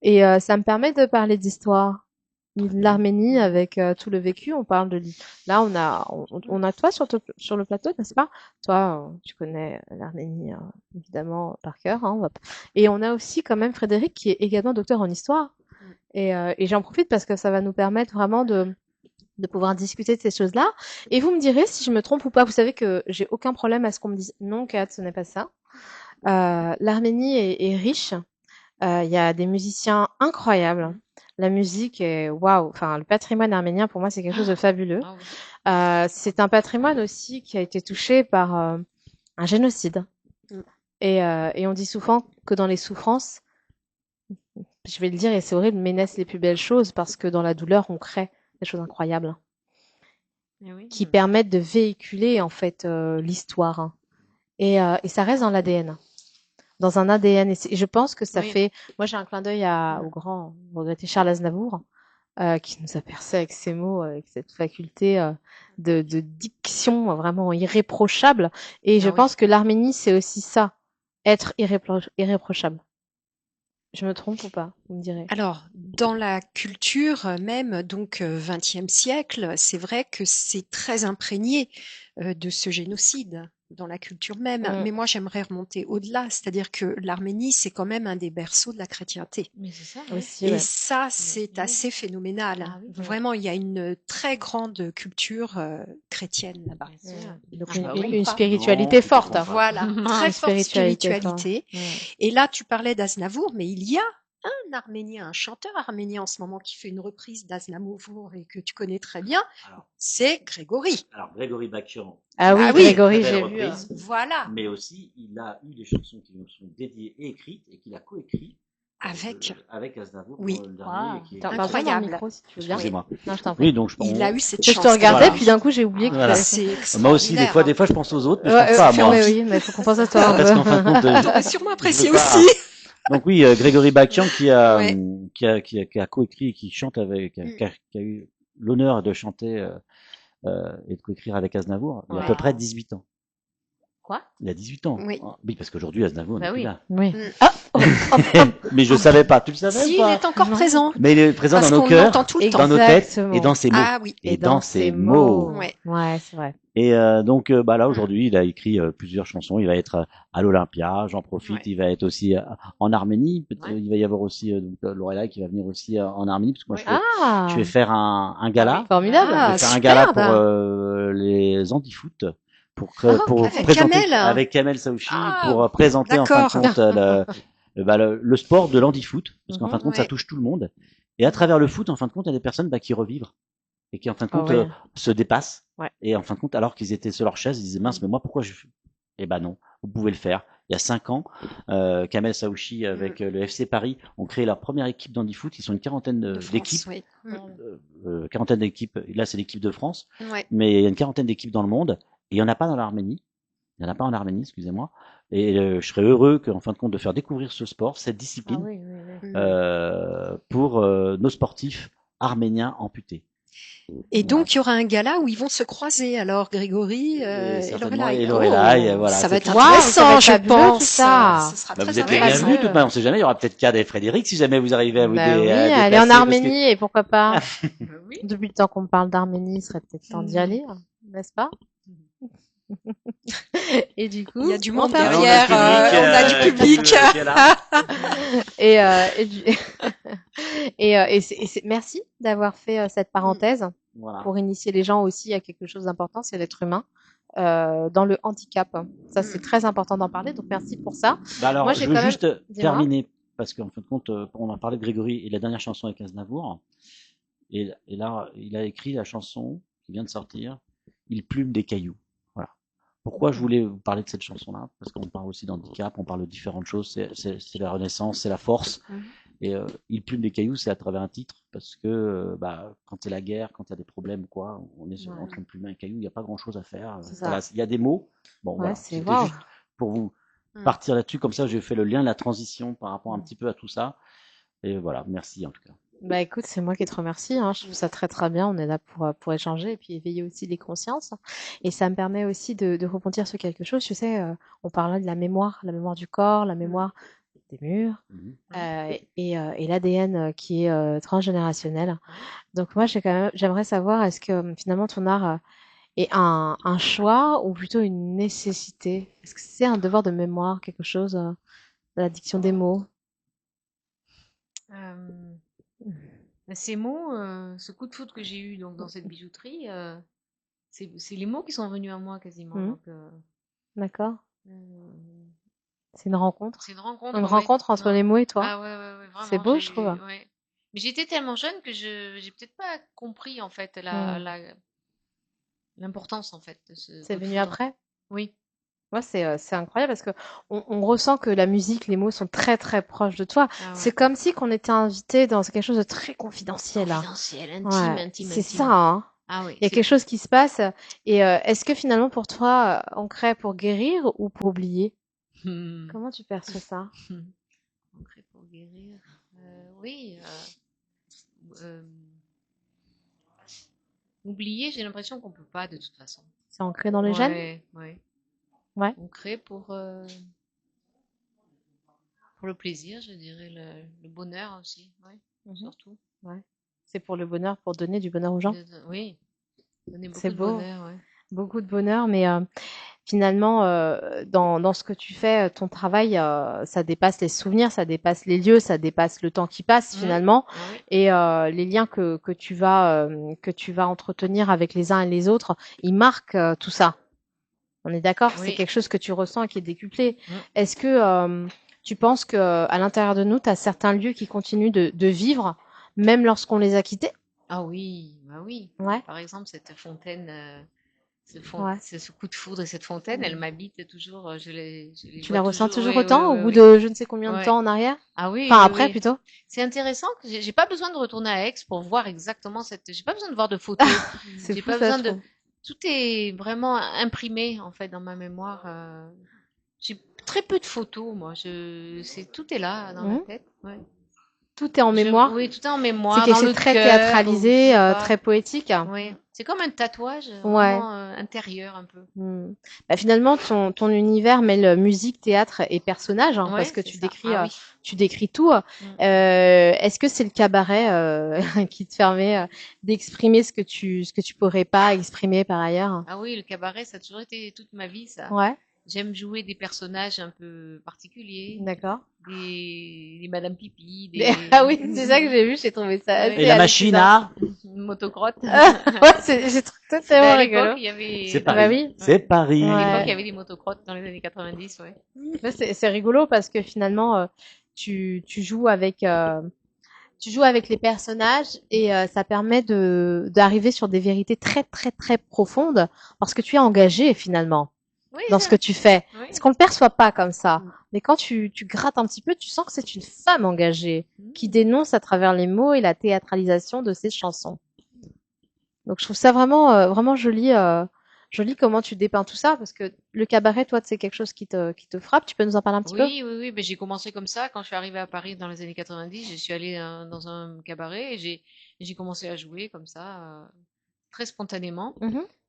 et ça me permet de parler d'histoire. De l'Arménie avec tout le vécu, on parle de là on a toi sur le plateau, n'est-ce pas? Toi, tu connais l'Arménie évidemment par cœur, hein, et on a aussi quand même Frédéric qui est également docteur en histoire. Et j'en profite parce que ça va nous permettre vraiment de pouvoir discuter de ces choses-là. Et vous me direz si je me trompe ou pas. Vous savez que j'ai aucun problème à ce qu'on me dise non, Kat, ce n'est pas ça. L'Arménie est riche. Il y a des musiciens incroyables. La musique est waouh. Enfin, le patrimoine arménien pour moi c'est quelque chose de fabuleux. Ah oui. C'est un patrimoine aussi qui a été touché par un génocide. Et on dit souvent que dans les souffrances, je vais le dire et c'est horrible, mais naissent les plus belles choses parce que dans la douleur on crée des choses incroyables Eh oui. qui permettent de véhiculer en fait l'histoire. Hein. Et ça reste dans l'ADN. Dans un ADN. Et je pense que ça Oui. fait... Moi, j'ai un clin d'œil au grand regretté Charles Aznavour, qui nous a percé avec ses mots, avec cette faculté de diction vraiment irréprochable. Et je oui. pense que l'Arménie, c'est aussi ça, être irréprochable. Je me trompe ou pas? Vous me direz. Alors, dans la culture même, donc 20e siècle, c'est vrai que c'est très imprégné de ce génocide dans la culture même. Mais moi, j'aimerais remonter au-delà, c'est-à-dire que l'Arménie, c'est quand même un des berceaux de la chrétienté. Mais c'est ça. Aussi, Et ouais. ça, c'est assez phénoménal. Ah oui, Vraiment, il y a une très grande culture chrétienne là-bas. Bien sûr. Donc Ah bah oui, une pas. spiritualité Non, forte. pas. Voilà, Une très forte spiritualité spiritualité. Et là, tu parlais d'Aznavour, mais il y a un Arménien, un chanteur arménien en ce moment qui fait une reprise d'Aznavour et que tu connais très bien, Alors, c'est Grégory. Grégory Bakian, Ah oui, Ah oui. Grégory, très j'ai belle vu. reprise. Voilà, Mais aussi, il a eu des chansons qui nous sont dédiées et écrites et qu'il a coécrit avec Aznavour Oui. pour le dernier. Wow. Et qui est- Attends, parle bien dans le micro si tu veux bien. Excusez-moi. Non, je t'en prie. Oui, donc je il a eu cette Je chance. te regardais, Voilà. puis d'un coup, j'ai oublié que Voilà. C'est Moi aussi, des fois, extraordinaire. je pense aux autres, mais je Ouais, pense pas à moi. mais oui, mais il faut qu'on pense à toi. un Parce peu. qu'en fin de compte, T'aurais sûrement apprécié je veux pas- aussi. donc oui, Grégory Bakian qui a, Ouais. qui a coécrit et qui chante avec, qui a eu l'honneur de chanter et de coécrire avec Aznavour, il y a à Ouais. peu près 18 ans. Quoi? Il y a 18 ans. Oui. Ah, oui, parce qu'aujourd'hui, Aznavour n'est Bah plus oui. là. Oui. Mais je savais pas, tu le savais Si, ou il pas? est encore Non. présent. Mais il est présent Parce dans nos qu'on cœurs, l'entend tout le temps. dans nos têtes Exactement. et dans ses mots. Ah oui. Et dans ses mots. Ouais. Ouais, c'est vrai. Et donc, bah là, aujourd'hui, il a écrit plusieurs chansons. Il va être à l'Olympia, j'en profite. Ouais. Il va être aussi en Arménie. Ouais. Il va y avoir aussi donc, Lorelai qui va venir aussi en Arménie, parce que moi, Ouais. je vais faire un gala. oui. Formidable. Je Ah, vais faire un gala superbe. pour les anti-foot. Pour avec présenter Kamel. avec Kamel Saouchi Ah, pour présenter en fin de d'accord. compte le sport de l'handi-foot, parce qu'en fin de compte ça Ouais. touche tout le monde, et à travers le foot en fin de compte il y a des personnes qui revivent et qui en fin de compte ouais. se dépassent, Ouais. et en fin de compte alors qu'ils étaient sur leur chaise ils disaient mince mais moi pourquoi eh ben non, vous pouvez le faire. Il y a 5 ans, Kamel Saouchi avec le FC Paris ont créé leur première équipe d'handi-foot. Ils sont une quarantaine De France, d'équipes, oui. quarantaine d'équipes. Là c'est l'équipe de France, Ouais. mais il y a une quarantaine d'équipes dans le monde. Et il n'y en a pas dans l'Arménie. Il n'y en a pas en Arménie, excusez-moi. Et je serais heureux qu'en fin de compte de faire découvrir ce sport, cette discipline, Ah oui, oui, oui. pour nos sportifs arméniens amputés. Et donc, il y aura un gala où ils vont se croiser, alors, Grégory Et et certainement, Lorelai. et Lorelai, voilà, ça va c'est être tout. Waouh, intéressant, ça va être je fabuleux, pense. tout ça. Ce sera Bah, très vous êtes les intéressant. bienvenus, tout de même, on sait jamais, il y aura peut-être Kad et Frédéric si jamais vous arrivez à vous Bah oui, déplacer, aller en parce que- Arménie, et pourquoi pas. Oui. Depuis le temps qu'on parle d'Arménie, il serait peut-être temps d'y aller, n'est-ce pas? Et du coup, Il y a du on monde termine. derrière, on a du public. qui est là. Merci d'avoir fait cette parenthèse Voilà. pour initier les gens aussi à quelque chose d'important, c'est l'être humain dans le handicap. Ça, c'est très important d'en parler, donc merci pour ça. Bah alors, Moi, je j'ai veux quand même- juste Dis-moi. terminer, parce qu'en fin de compte, on a parlé de Grégory et la dernière chanson avec Aznavour. Et là, il a écrit la chanson qui vient de sortir, Il plume des cailloux. Voilà. Pourquoi je voulais vous parler de cette chanson-là? Parce qu'on parle aussi d'handicap, on parle de différentes choses, c'est la renaissance, c'est la force. Et Il plume des cailloux, c'est à travers un titre, parce que quand c'est la guerre, quand il y a des problèmes ou quoi, on est en train de plumer un caillou, il n'y a pas grand-chose à faire. C'est ça. Voilà, il y a des mots. Bon, Ouais, voilà. c'est C'était waouh. juste pour vous partir là-dessus, comme ça j'ai fait le lien, la transition par rapport un petit peu à tout ça. Et voilà, merci en tout cas. Bah écoute, c'est moi qui te remercie, hein. Je trouve ça très très bien. On est là pour échanger et puis éveiller aussi les consciences. Et ça me permet aussi de rebondir sur quelque chose. Tu sais, on parlait de la mémoire du corps, la mémoire des murs et l'ADN qui est transgénérationnel. Donc moi, j'aimerais savoir, est-ce que finalement ton art est un choix ou plutôt une nécessité? Est-ce que c'est un devoir de mémoire, quelque chose de la diction des mots? Ces mots, ce coup de foudre que j'ai eu donc dans cette bijouterie, c'est les mots qui sont venus à moi quasiment. Donc, D'accord. C'est une rencontre. c'est une rencontre. Une ouais. rencontre entre les mots et toi. Ah ouais, vraiment. C'est beau, je trouve. Ouais. Mais j'étais tellement jeune que j'ai peut-être pas compris en fait l'importance en fait de ce. C'est coup de venu foudre. après? Oui. Moi, c'est incroyable parce que on ressent que la musique, les mots sont très très proches de toi. Ah ouais. C'est comme si qu'on était invité dans quelque chose de très confidentiel. Confidentiel, intime, Ouais, intime, c'est intime. ça, hein. Ah oui. Il y a quelque chose qui se passe. Et est-ce que finalement pour toi, on crée pour guérir ou pour oublier? Comment tu perçois ça? On crée pour guérir. Oui. Oublier, j'ai l'impression qu'on peut pas de toute façon. C'est ancré dans les gènes? Ouais. Ouais. On crée pour le plaisir, je dirais, le bonheur aussi, ouais, surtout. Ouais. C'est pour le bonheur, pour donner du bonheur aux gens. Oui. Donner beaucoup C'est de beau. bonheur, ouais. Beaucoup de bonheur, mais finalement, dans ce que tu fais, ton travail, ça dépasse les souvenirs, ça dépasse les lieux, ça dépasse le temps qui passe finalement, Ah oui. et les liens que tu vas entretenir avec les uns et les autres, ils marquent tout ça. On est d'accord? Oui. C'est quelque chose que tu ressens et qui est décuplé. Est-ce que tu penses que à l'intérieur de nous, tu as certains lieux qui continuent de vivre, même lorsqu'on les a quittés? Ah oui, bah oui. Ouais. Par exemple, cette fontaine, Ouais. ce coup de foudre et cette fontaine, elle m'habite toujours. Je les Tu vois la ressens toujours oui, autant oui, au bout oui. de je ne sais combien de Ouais. temps en arrière? Ah oui. Enfin, oui, après oui. plutôt. C'est intéressant que j'ai pas besoin de retourner à Aix pour voir exactement j'ai pas besoin de voir de photos. C'est J'ai fou, pas ça, besoin je de. trouve. Tout est vraiment imprimé en fait dans ma mémoire. J'ai très peu de photos, moi. Tout est là dans ma tête. Ouais. tout est en mémoire. Oui, tout est en mémoire. C'est quelque chose très théâtralisé, très poétique. Oui, c'est comme un tatouage Ouais. intérieur un peu. Bah, finalement, ton univers mêle musique, théâtre et personnage, hein, Ouais, parce que c'est tu ça. décris, Ah oui. tu décris tout. Est-ce que c'est le cabaret qui te permet d'exprimer ce que tu pourrais pas exprimer par ailleurs? Ah oui, le cabaret, ça a toujours été toute ma vie, ça. Ouais, J'aime jouer des personnages un peu particuliers, d'accord. des Madame Pipi, Ah oui, c'est ça que j'ai vu, j'ai trouvé ça assez Et la machine à... motocrotte. Ouais, j'ai trouvé ça tellement À rigolo. l'époque, il y avait. C'est Bah Paris. oui. C'est Paris. À l'époque, Ouais. il y avait des motocrottes dans les années 90, ouais. Là, c'est rigolo parce que finalement, tu joues avec les personnages et ça permet d'arriver sur des vérités très très très profondes parce que tu es engagé finalement Oui, dans ce que tu fais. Oui. Parce qu'on le perçoit pas comme ça. Mais quand tu grattes un petit peu, tu sens que c'est une femme engagée qui dénonce à travers les mots et la théâtralisation de ses chansons. Donc je trouve ça vraiment vraiment joli. Joli comment tu dépeins tout ça, parce que le cabaret, toi, c'est quelque chose qui te frappe. Tu peux nous en parler un petit peu? Oui. Ben, j'ai commencé comme ça. Quand je suis arrivée à Paris dans les années 90, je suis allée dans un cabaret et j'ai commencé à jouer comme ça, très spontanément.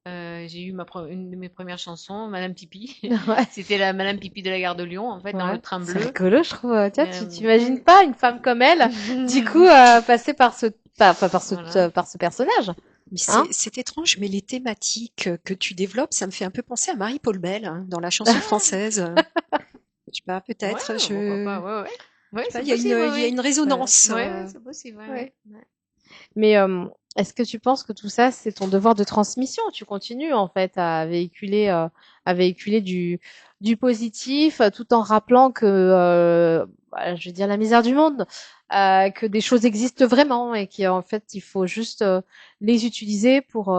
J'ai eu une de mes premières chansons, Madame Pipi. Ouais. C'était la Madame Pipi de la gare de Lyon, en fait, dans le train C'est bleu. rigolo, je trouve. Tiens, tu t'imagines pas une femme comme elle, du coup, passer par ce personnage. Mais Hein c'est étrange, mais les thématiques que tu développes, ça me fait un peu penser à Marie-Paul Bell, hein, dans la chanson française. Je sais pas, peut-être. Ouais, pourquoi pas, ouais. Ouais, Je sais pas, c'est il y a possible, il y a une résonance. Ouais, c'est possible, ouais. Mais est-ce que tu penses que tout ça, c'est ton devoir de transmission? Tu continues en fait à véhiculer du positif, tout en rappelant que, je veux dire, la misère du monde, que des choses existent vraiment et qu'en fait, il faut juste les utiliser pour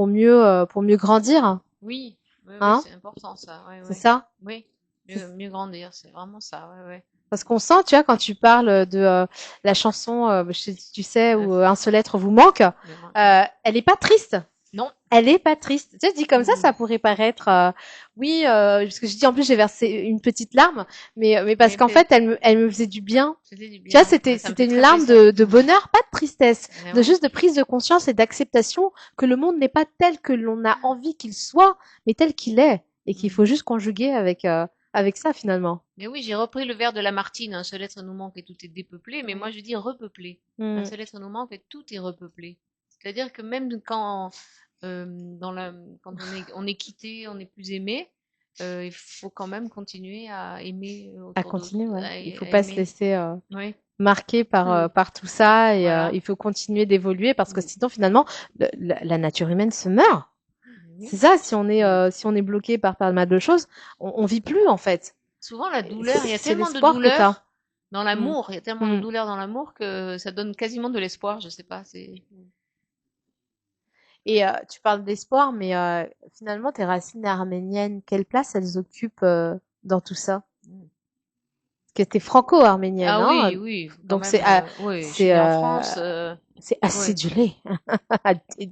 mieux grandir. Oui, Hein? c'est important ça. Ouais, C'est ça? Oui, mieux grandir, c'est vraiment ça. Ouais. Parce qu'on sent, tu vois, quand tu parles de la chanson, tu sais, où un seul être vous manque, elle est pas triste. Non. Elle est pas triste. Tu sais, dit comme ça pourrait paraître, oui, parce que je dis en plus j'ai versé une petite larme, mais parce qu'en fait elle me faisait du bien. Tu vois, c'était une larme de bonheur, pas de tristesse, juste de prise de conscience et d'acceptation que le monde n'est pas tel que l'on a envie qu'il soit, mais tel qu'il est, et qu'il faut juste conjuguer avec ça finalement. Mais oui, j'ai repris le vers de Lamartine, un seul être nous manque et tout est dépeuplé, mais moi je dis repeuplé. Un seul être nous manque et tout est repeuplé. C'est-à-dire que même quand on est quitté, on n'est plus aimé, il faut quand même continuer à aimer. À continuer, ouais. Il faut pas se laisser marquer par tout ça et Voilà. il faut continuer d'évoluer parce que sinon finalement la nature humaine se meurt. C'est ça, si on est bloqué par pas mal de choses, on vit plus en fait. Souvent la douleur, il y a C'est tellement de l'espoir que t'as. douleur dans l'amour, il y a tellement de douleur dans l'amour que ça donne quasiment de l'espoir, je sais pas, c'est. Et tu parles d'espoir, mais finalement tes racines arméniennes, quelle place elles occupent dans tout ça? Parce que t'es franco-arménienne, Ah hein? oui. Donc c'est c'est je suis en France. c'est acidulé. C'est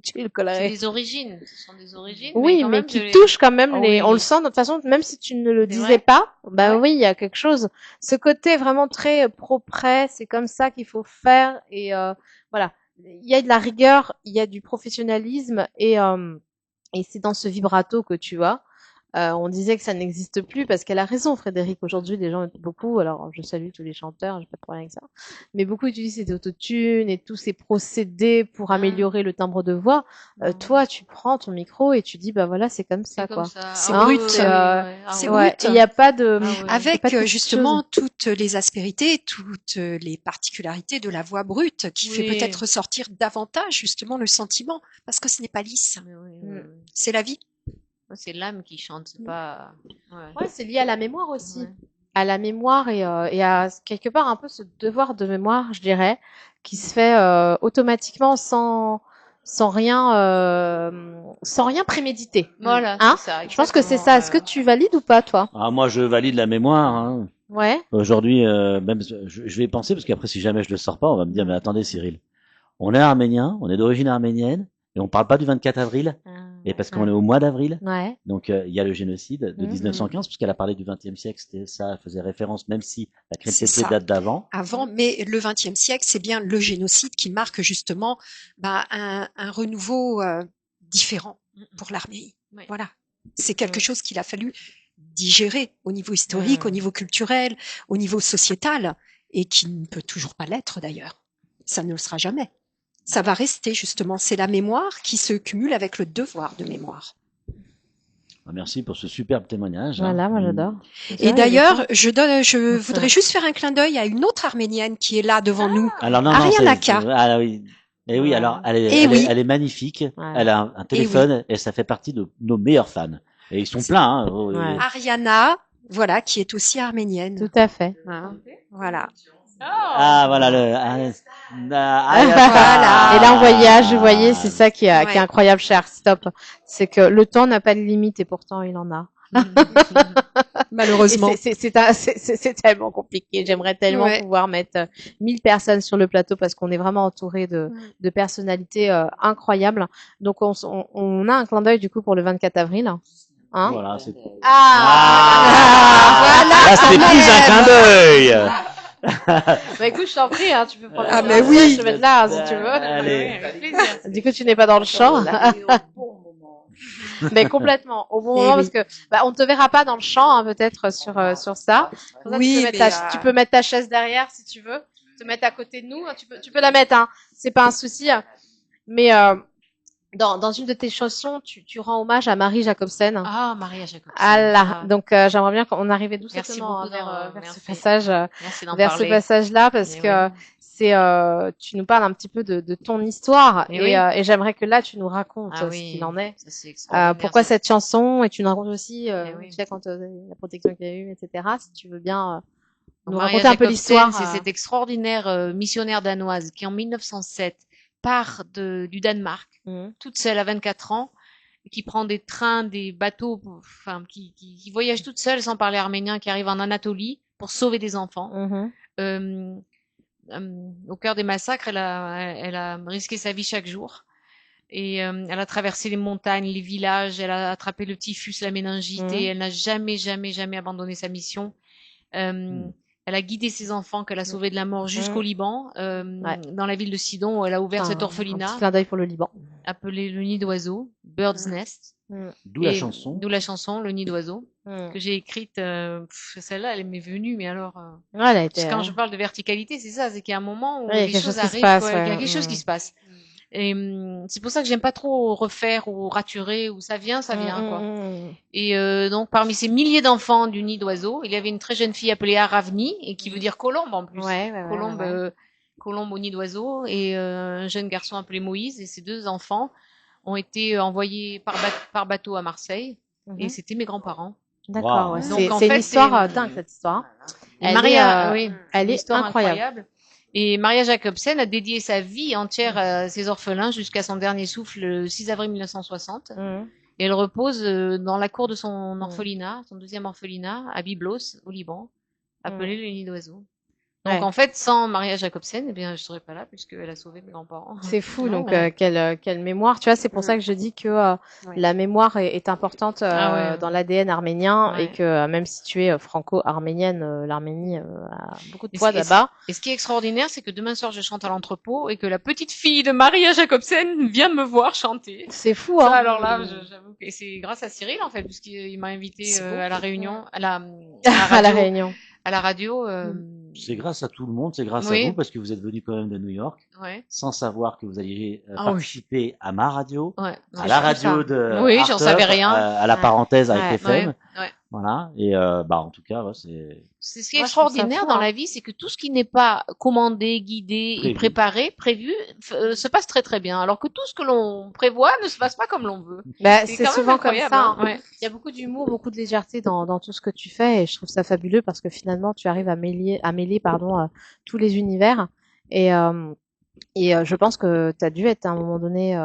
des origines, ce sont des origines. Oui, quand mais même, qui touchent quand même oui. on le sent de toute façon, même si tu ne le C'est disais vrai. pas, bah Ouais. oui, il y a quelque chose. Ce côté vraiment très pro-près, c'est comme ça qu'il faut faire et voilà. Il y a de la rigueur, il y a du professionnalisme et c'est dans ce vibrato que tu as. On disait que ça n'existe plus parce qu'elle a raison, Frédéric. Aujourd'hui, les gens beaucoup, alors je salue tous les chanteurs, j'ai pas de problème avec ça, mais beaucoup utilisent ces autotunes et tous ces procédés pour améliorer le timbre de voix. Toi, tu prends ton micro et tu dis, bah voilà, c'est comme ça, quoi. C'est brut. C'est brut. Il n'y a pas de, avec justement toutes les aspérités, toutes les particularités de la voix brute qui fait peut-être ressortir davantage justement le sentiment parce que ce n'est pas lisse. C'est la vie. C'est l'âme qui chante, c'est pas. Ouais, c'est lié à la mémoire aussi. À la mémoire et à quelque part un peu ce devoir de mémoire, je dirais, qui se fait automatiquement sans rien préméditer. Voilà, hein c'est ça. Je pense que c'est ça. Est-ce que tu valides ou pas, toi? Ah, moi, je valide la mémoire. Hein. Ouais. Aujourd'hui, même, je vais y penser parce qu'après, si jamais je le sors pas, on va me dire, mais attendez, Cyril, on est arménien, on est d'origine arménienne et on parle pas du 24 avril. Et parce qu'on est au mois d'avril, Ouais. donc il y a le génocide de 1915, puisqu'elle a parlé du XXe siècle, c'était ça, elle faisait référence, même si la chrétienté date d'avant. Avant, mais le XXe siècle, c'est bien le génocide qui marque justement un renouveau différent pour l'Arménie. Oui. Voilà, c'est quelque chose qu'il a fallu digérer au niveau historique, au niveau culturel, au niveau sociétal, et qui ne peut toujours pas l'être d'ailleurs. Ça ne le sera jamais. Ça va rester justement. C'est la mémoire qui se cumule avec le devoir de mémoire. Merci pour ce superbe témoignage. Voilà, moi j'adore. Et d'ailleurs, je voudrais juste faire un clin d'œil à une autre Arménienne qui est là devant nous, Alors non, Arianaka. Ah oui. Et oui, alors elle est magnifique. Ouais. Elle a un téléphone et ça fait partie de nos meilleurs fans. Et ils sont pleins. Hein. Ouais. Ariana, voilà, qui est aussi arménienne. Tout à fait. Voilà. Ah voilà Voilà. Et là en voyage, vous voyez, c'est ça qui est incroyable chez Artstop, c'est que le temps n'a pas de limite et pourtant il en a. Malheureusement. C'est tellement compliqué. J'aimerais tellement pouvoir mettre 1000 personnes sur le plateau parce qu'on est vraiment entouré de personnalités incroyables. Donc on a un clin d'œil du coup pour le 24 avril. Hein, voilà, c'est... voilà. Là, c'est plus un clin d'œil. Bah écoute, je t'en prie, hein, tu peux prendre. Ah mais oui. Je vais mettre là, si tu veux. Allez. Du coup, tu n'es pas dans le champ. Mais complètement, au bon moment, parce que on ne te verra pas dans le champ, hein, peut-être sur ça. Oui, tu peux mettre ta chaise derrière si tu veux, te mettre à côté de nous. Tu peux la mettre, hein. C'est pas un souci. Mais dans une de tes chansons, tu rends hommage à Marie Jacobsen. Ah, Maria Jacobsen. Ah là, donc j'aimerais bien qu'on arrive doucement vers ce passage, vers ce passage-là, parce que c'est tu nous parles un petit peu de ton histoire et j'aimerais que là tu nous racontes ce qu'il en est. Pourquoi cette chanson, et tu nous racontes aussi tu sais, quand la protection qu'il y a eu, etc. Si tu veux bien nous raconter un peu l'histoire. C'est cette extraordinaire missionnaire danoise qui en 1907 part du Danemark, toute seule à 24 ans, qui prend des trains, des bateaux, enfin qui voyage toute seule sans parler arménien, qui arrive en Anatolie pour sauver des enfants. Au cœur des massacres, elle a risqué sa vie chaque jour. Et elle a traversé les montagnes, les villages, elle a attrapé le typhus, la méningite, et elle n'a jamais abandonné sa mission. Elle a guidé ses enfants qu'elle a sauvés de la mort jusqu'au Liban, dans la ville de Sidon, où elle a ouvert cet orphelinat. Un petit clin d'œil pour le Liban. Appelé le Nid d'Oiseau, Bird's Nest. D'où la chanson, Le Nid d'Oiseau, que j'ai écrite. Celle-là, elle m'est venue, mais alors. Quand je parle de verticalité, c'est ça, c'est qu'il y a un moment où les choses arrivent, il y a quelque chose qui se passe. Et c'est pour ça que j'aime pas trop refaire ou raturer, où ça vient, quoi. Et donc parmi ces milliers d'enfants du Nid d'Oiseau, il y avait une très jeune fille appelée Aravni, et qui veut dire colombe en plus. Colombe au Nid d'Oiseau, et un jeune garçon appelé Moïse, et ces deux enfants ont été envoyés par bateau à Marseille, et c'était mes grands-parents. D'accord, wow. C'est une histoire dingue, cette histoire. Elle est incroyable. Et Maria Jacobsen a dédié sa vie entière à ses orphelins jusqu'à son dernier souffle le 6 avril 1960. Et elle repose dans la cour de son orphelinat, son deuxième orphelinat, à Byblos, au Liban, appelé le Nid d'Oiseau. Donc en fait, sans Maria Jacobsen, eh bien, je serais pas là puisqu'elle a sauvé mes grands-parents. C'est fou, donc quelle mémoire. Tu vois, c'est pour ça que je dis que la mémoire est importante dans l'ADN arménien, et que même si tu es franco-arménienne, l'Arménie a beaucoup de poids là-bas. Et ce qui est extraordinaire, c'est que demain soir, je chante à l'entrepôt et que la petite fille de Maria Jacobsen vient me voir chanter. C'est fou, hein. Ça, alors là, j'avoue que c'est grâce à Cyril, en fait, puisqu'il m'a invité à la réunion, à la réunion. À la radio. C'est grâce à tout le monde, c'est grâce à vous, parce que vous êtes venu quand même de New York, sans savoir que vous alliez participer à ma radio, à la radio de j'en savais rien, à la parenthèse avec FM. Voilà. Et en tout cas, c'est ce qui est extraordinaire dans la vie, c'est que tout ce qui n'est pas commandé, guidé et préparé, prévu, se passe très très bien. Alors que tout ce que l'on prévoit ne se passe pas comme l'on veut. C'est souvent comme ça. Hein. Il y a beaucoup d'humour, beaucoup de légèreté dans tout ce que tu fais, et je trouve ça fabuleux parce que finalement tu arrives à mêler tous les univers. Et je pense que tu as dû être à un moment donné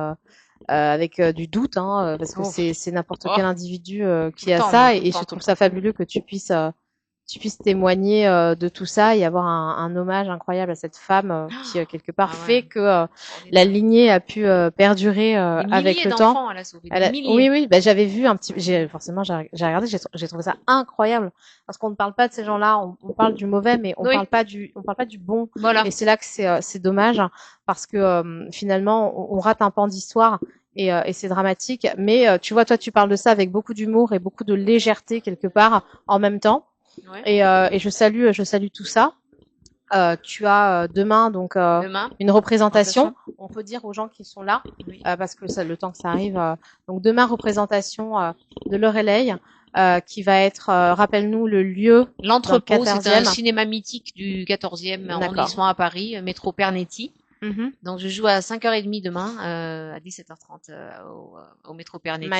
avec du doute, hein, parce que c'est n'importe quel individu qui a ça, et je trouve ça fabuleux que tu puisses tu puisses témoigner de tout ça et avoir un hommage incroyable à cette femme qui quelque part fait que la lignée a pu perdurer avec le temps. Elle a sauvé des milliers. Oui, bah, j'avais vu un petit, forcément j'ai regardé, j'ai trouvé ça incroyable parce qu'on ne parle pas de ces gens-là, on parle du mauvais, mais on parle pas du bon. Voilà. Et c'est là que c'est dommage parce que finalement on rate un pan d'histoire. Et c'est dramatique, mais tu vois, toi, tu parles de ça avec beaucoup d'humour et beaucoup de légèreté quelque part en même temps. Ouais. Et je salue tout ça. Tu as demain donc une représentation. On peut dire aux gens qui sont là parce que ça, le temps que ça arrive. Donc demain représentation de Loreley qui va être, rappelle-nous le lieu. L'Entrepôt, c'est un cinéma mythique du 14e arrondissement à Paris, métro Pernetti. Donc je joue à 5h30 demain à 17h30 au métro Pernetti.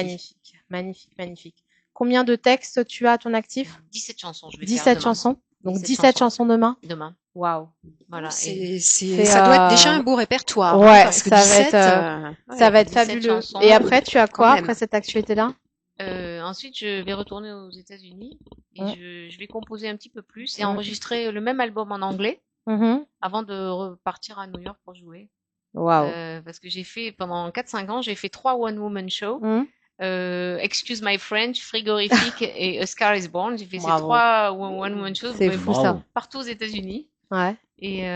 Magnifique. Combien de textes tu as à ton actif? 17 chansons, je vais 17 faire demain. chansons. Donc 17 chansons demain. Waouh. Voilà. Ça doit être déjà un beau répertoire. Ouais, parce que ça va être fabuleux. Chansons. Et après, tu as quoi après cette actualité-là? Ensuite, je vais retourner aux États-Unis et je vais composer un petit peu plus et enregistrer le même album en anglais avant de repartir à New York pour jouer. Wow. Parce que j'ai fait pendant 4-5 ans, j'ai fait 3 one-woman shows. Excuse My French, Frigorifique et A Scar Is Born. J'ai fait ces 3 one-woman shows. C'est fou ça. Partout aux États-Unis. Ouais. Et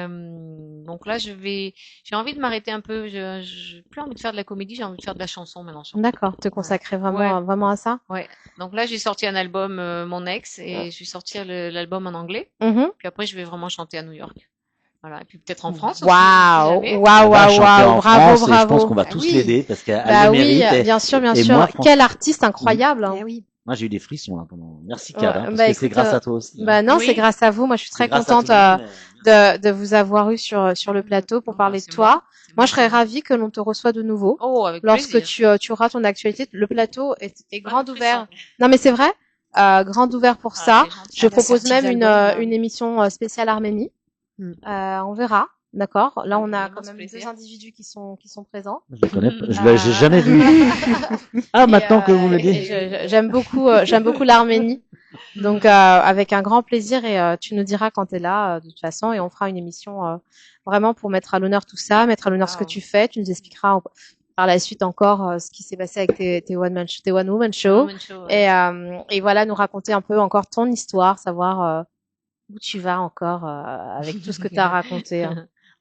donc là, j'ai envie de m'arrêter un peu. J'ai plus envie de faire de la comédie, j'ai envie de faire de la chanson maintenant. D'accord, te consacrer vraiment à ça. Ouais. Donc là, j'ai sorti un album, mon ex, et je vais sortir l'album en anglais. Puis après, je vais vraiment chanter à New York. Voilà. Et puis peut-être en France. Waouh, bravo. Je pense qu'on va tous l'aider parce qu'elle le mérite. Oui, bien sûr. Moi, quel artiste incroyable. Oui. Moi, j'ai eu des frissons là pendant. Merci Kad, parce que c'est grâce à toi aussi. Non, c'est grâce à vous. Moi, je suis très contente de vous avoir eu sur le plateau pour parler de toi. Moi, je serais ravie que l'on te reçoive de nouveau. Lorsque tu auras ton actualité, le plateau est grand ouvert. Non, mais c'est vrai, grand ouvert pour ça. Je propose même une émission spéciale Arménie. On verra. D'accord. Là, on a quand même 2 individus qui sont présents. Je les connais, j'ai jamais vu. Maintenant que vous le dites. J'aime beaucoup l'Arménie. Donc, avec un grand plaisir et tu nous diras quand t'es là, de toute façon, et on fera une émission vraiment pour mettre à l'honneur tout ça, mettre à l'honneur ce que tu fais. Tu nous expliqueras par la suite encore ce qui s'est passé avec tes one woman show. Et voilà, nous raconter un peu encore ton histoire, savoir où tu vas encore avec tout ce que tu as raconté.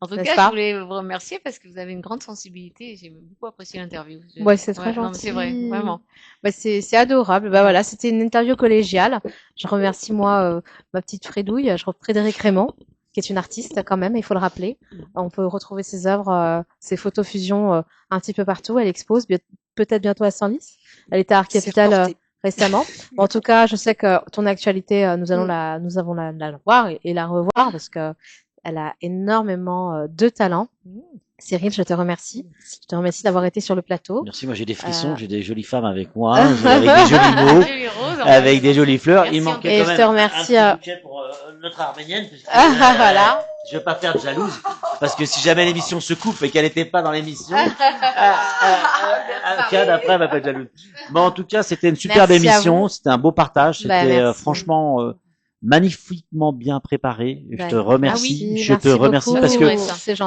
En tout cas, je voulais vous remercier parce que vous avez une grande sensibilité et j'ai beaucoup apprécié l'interview. Ouais, c'est très gentil. Non, c'est vrai, vraiment. Bah, c'est adorable. Bah voilà, c'était une interview collégiale. Je remercie moi ma petite Frédouille, Frédéric Raymond, qui est une artiste quand même, il faut le rappeler. On peut retrouver ses œuvres, ses photos fusion un petit peu partout. Elle expose peut-être bientôt à Senlis. Elle était à Art Capital récemment. En tout cas, je sais que ton actualité, nous avons la voir et la revoir parce que elle a énormément de talent. Cyril, je te remercie. Je te remercie d'avoir été sur le plateau. Merci, moi j'ai des frissons, j'ai des jolies femmes avec moi, avec des jolis mots, avec des jolies fleurs. Il manquait quand même un petit bouquet pour notre arménienne. Voilà. Je vais pas faire de jalouse, parce que si jamais l'émission se coupe et qu'elle n'était pas dans l'émission, Kad après elle va pas être jalouse. Bon, en tout cas, c'était une superbe émission, c'était un beau partage, c'était franchement magnifiquement bien préparé. Je te remercie. Je te remercie parce que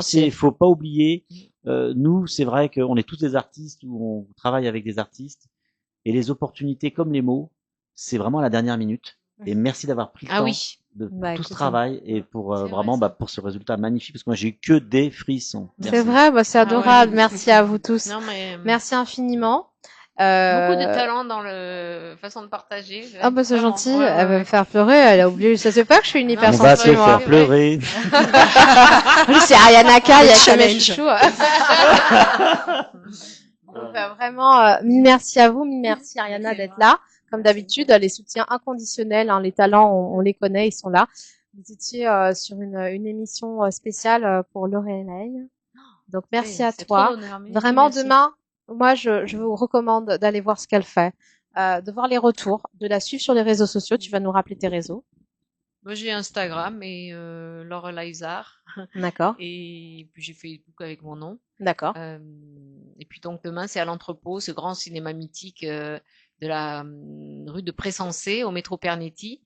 c'est faut pas oublier. Nous, c'est vrai qu'on est tous des artistes où on travaille avec des artistes et les opportunités comme les mots, c'est vraiment à la dernière minute. Et merci d'avoir pris le temps de tout ce travail et pour vraiment pour ce résultat magnifique parce que moi j'ai eu que des frissons. C'est vrai, c'est adorable. Merci à vous tous. Merci infiniment. Beaucoup de talent dans la façon de partager. Ah bah c'est gentil, elle va me faire pleurer, elle a oublié. Ça se fait pas que je suis une hyper sensible. On va te faire pleurer. C'est Ariana Ka, il y a que mes chouchous. Donc vraiment, mille merci à vous, mille merci Ariana d'être là. Comme d'habitude, les soutiens inconditionnels, les talents, on les connaît, ils sont là. Vous étiez sur une émission spéciale pour Loreley. Donc merci à toi. Vraiment demain. Moi, je vous recommande d'aller voir ce qu'elle fait, de voir les retours, de la suivre sur les réseaux sociaux. Tu vas nous rappeler tes réseaux. Moi, j'ai Instagram et Loreley Zar. D'accord. Et puis j'ai Facebook avec mon nom. D'accord. Et puis donc demain, c'est à l'Entrepôt, ce grand cinéma mythique de la rue de Pressensé au métro Pernetti.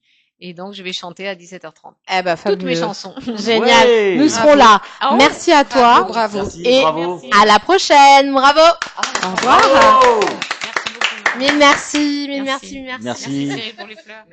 Et donc, je vais chanter à 17h30. Eh ben, toutes mes fabuleux. chansons. Génial. Ouais. Nous serons là. Ah ouais. Merci à toi. Bravo. Merci, Et bravo. à la prochaine. Bravo. Au revoir. Bravo. Merci beaucoup. Mille merci. Mille Merci. merci. Merci. Merci Cyril pour les fleurs.